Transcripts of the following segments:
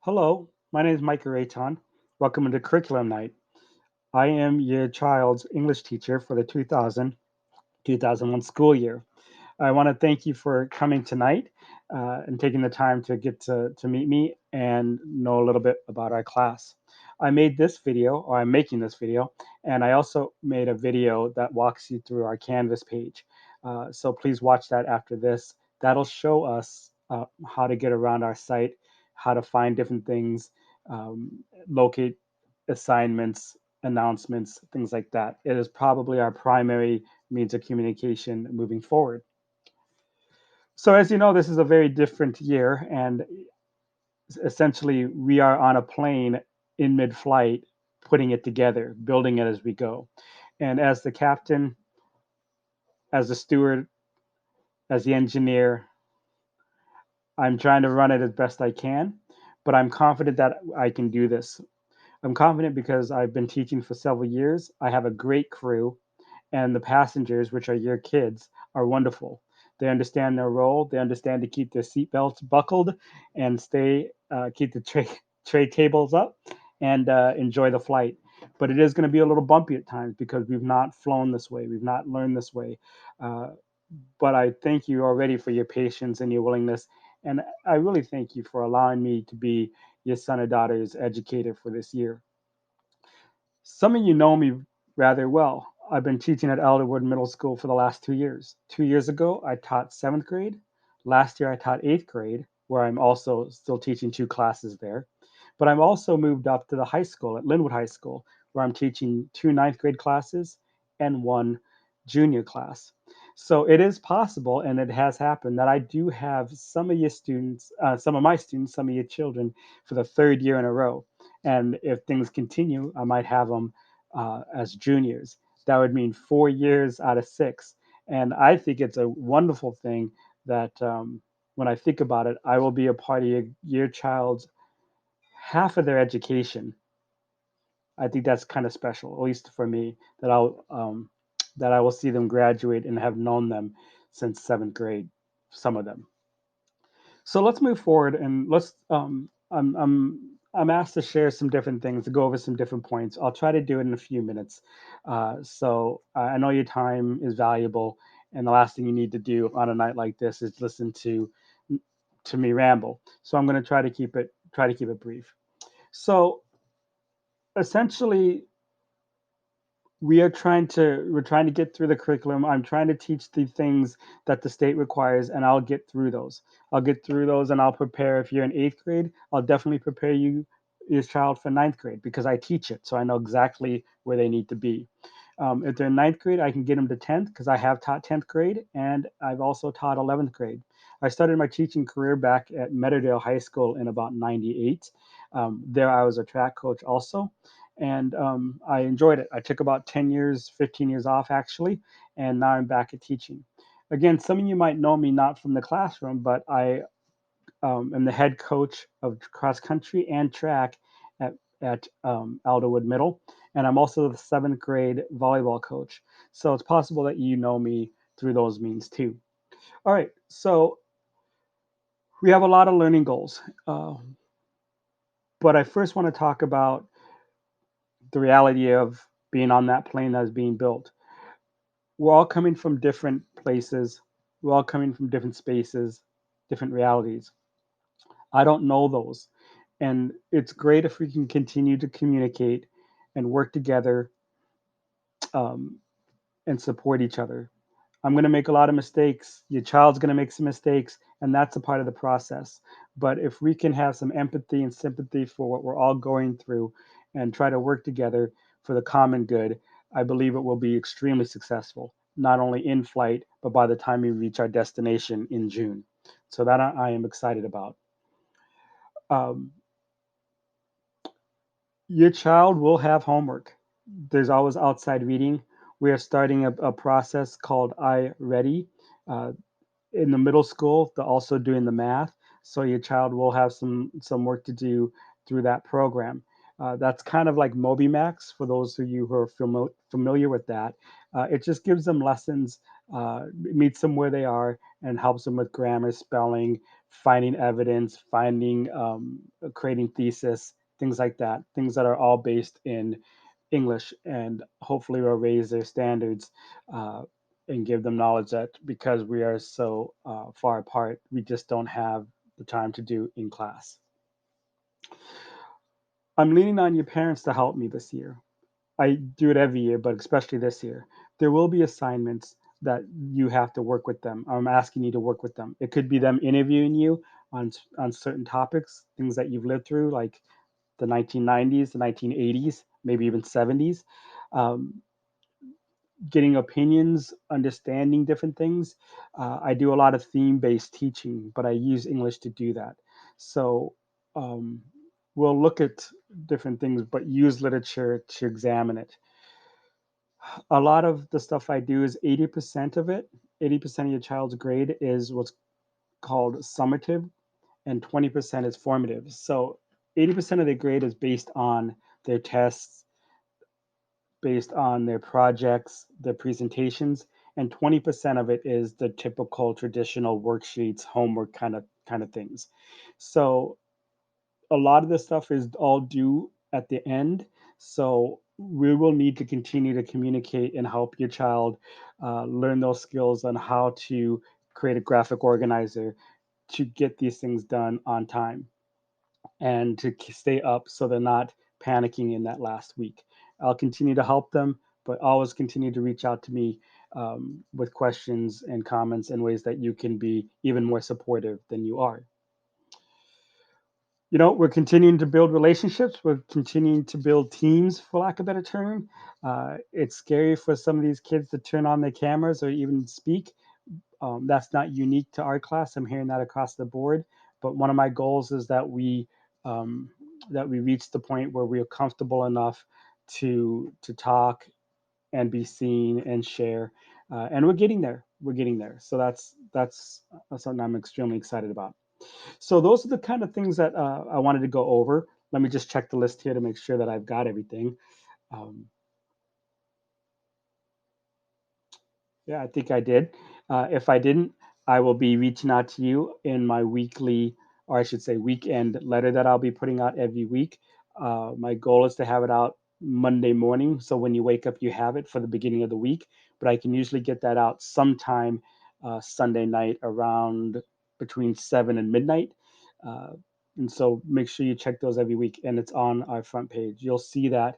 Hello, my name is Mike Rayton. Welcome to Curriculum Night. I am your child's English teacher for the 2000-2001 school year. I want to thank you for coming tonight and taking the time to get to meet me and know a little bit about our class. I made this video, or I'm making this video, and I also made a video that walks you through our Canvas page. So please watch that after this. That'll show us how to get around our site, how to find different things, locate assignments, announcements, things like that. It is probably our primary means of communication moving forward. So, as you know, this is a very different year, and essentially, we are on a plane in mid flight, putting it together, building it as we go. And as the captain, as the steward, as the engineer, I'm trying to run it as best I can, but I'm confident that I can do this. I'm confident because I've been teaching for several years. I have a great crew, and the passengers, which are your kids, are wonderful. They understand their role. They understand to keep their seatbelts buckled and keep the tray tables up and enjoy the flight. But it is going to be a little bumpy at times because we've not flown this way. We've not learned this way. Uh, but I thank you already for your patience and your willingness. And I really thank you for allowing me to be your son or daughter's educator for this year. Some of you know me rather well. I've been teaching at Elderwood Middle School for the last 2 years. 2 years ago, I taught seventh grade. Last year, I taught eighth grade, where I'm also still teaching two classes there. But I'm also moved up to the high school at Linwood High School, where I'm teaching two ninth grade classes and one junior class. So it is possible, and it has happened, that I do have some of your students, some of my students, some of your children for the third year in a row. And if things continue, I might have them as juniors. That would mean 4 years out of six. And I think it's a wonderful thing that when I think about it, I will be a part of your child's half of their education. I think that's kind of special, at least for me, that I will see them graduate and have known them since seventh grade, some of them. So let's move forward and I'm asked to share some different things, to go over some different points. I'll try to do it in a few minutes. I know your time is valuable, and the last thing you need to do on a night like this is listen to me ramble. So I'm going to try to keep it brief. So essentially, we're trying to get through the curriculum. I'm trying to teach the things that the state requires, and I'll get through those. I'll get through those, and I'll prepare. If you're in eighth grade, I'll definitely prepare your child for ninth grade because I teach it, so I know exactly where they need to be. If they're in ninth grade, I can get them to 10th because I have taught 10th grade and I've also taught 11th grade. I started my teaching career back at Meadowdale High School in about 98. There I was a track coach also, and I enjoyed it. I took about 10 years, 15 years off actually, and now I'm back at teaching. Again, some of you might know me not from the classroom, but I am the head coach of cross country and track at Alderwood Middle, and I'm also the seventh grade volleyball coach. So it's possible that you know me through those means too. All right, so we have a lot of learning goals, but I first want to talk about the reality of being on that plane that is being built. We're all coming from different places. We're all coming from different spaces, different realities. I don't know those. And it's great if we can continue to communicate and work together um, and support each other. I'm going to make a lot of mistakes. Your child's going to make some mistakes, and that's a part of the process. But if we can have some empathy and sympathy for what we're all going through and try to work together for the common good, I believe it will be extremely successful, not only in flight, but by the time we reach our destination in June. So that I am excited about. Um, Your child will have homework. There's always outside reading. We are starting a process called iReady. Uh, in the middle school, they're also doing the math. So your child will have some work to do through that program. That's kind of like MobiMax for those of you who are familiar with that. It just gives them lessons, meets them where they are, and helps them with grammar, spelling, finding evidence, creating thesis, things like that, things that are all based in English, and hopefully will raise their standards uh, and give them knowledge that because we are so far apart, we just don't have the time to do in class. I'm leaning on your parents to help me this year. I do it every year, but especially this year. There will be assignments that you have to work with them. I'm asking you to work with them. It could be them interviewing you on certain topics, things that you've lived through, like the 1990s, the 1980s, maybe even 70s. Um, Getting opinions, understanding different things. I do a lot of theme-based teaching, but I use English to do that. So um, we'll look at different things, but use literature to examine it. A lot of the stuff I do is 80% of it, 80% of your child's grade is what's called summative, and 20% is formative. So 80% of their grade is based on their tests, based on their projects, their presentations, and 20% of it is the typical traditional worksheets, homework kind of things. So a lot of this stuff is all due at the end. So we will need to continue to communicate and help your child learn those skills on how to create a graphic organizer to get these things done on time and to stay up so they're not panicking in that last week. I'll continue to help them, but always continue to reach out to me with questions and comments and ways that you can be even more supportive than you are. We're continuing to build relationships. We're continuing to build teams, for lack of a better term. It's scary for some of these kids to turn on their cameras or even speak. That's not unique to our class. I'm hearing that across the board. But one of my goals is um, that we reach the point where we are comfortable enough to talk and be seen and share. And we're getting there. We're getting there. So that's something I'm extremely excited about. So those are the kind of things that I wanted to go over. Let me just check the list here to make sure that I've got everything. Um, Yeah, I think I did. If I didn't, I will be reaching out to you in my weekly, or I should say, weekend letter that I'll be putting out every week. My goal is to have it out Monday morning. So when you wake up, you have it for the beginning of the week. But I can usually get that out sometime Sunday night around between 7 and midnight. Uh, and so make sure you check those every week. And it's on our front page. You'll see that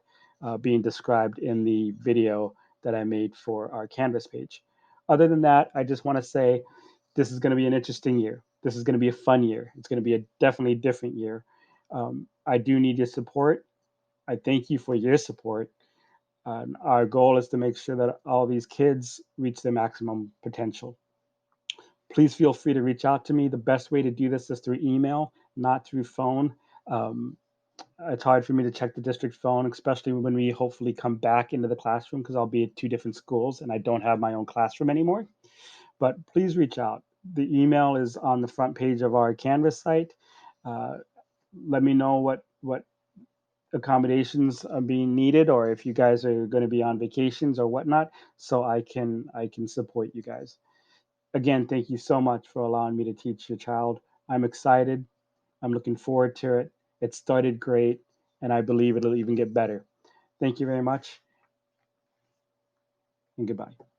being described in the video that I made for our Canvas page. Other than that, I just want to say this is going to be an interesting year. This is going to be a fun year. It's going to be a definitely different year. I do need your support. I thank you for your support. Our goal is to make sure that all these kids reach their maximum potential. Please feel free to reach out to me. The best way to do this is through email, not through phone. Um, it's hard for me to check the district phone, especially when we hopefully come back into the classroom because I'll be at two different schools and I don't have my own classroom anymore. But please reach out. The email is on the front page of our Canvas site. Uh, Let me know what accommodations are being needed, or if you guys are going to be on vacations or whatnot, so I can support you guys. Again, thank you so much for allowing me to teach your child. I'm excited. I'm looking forward to it. It started great, and I believe it'll even get better. Thank you very much, and goodbye.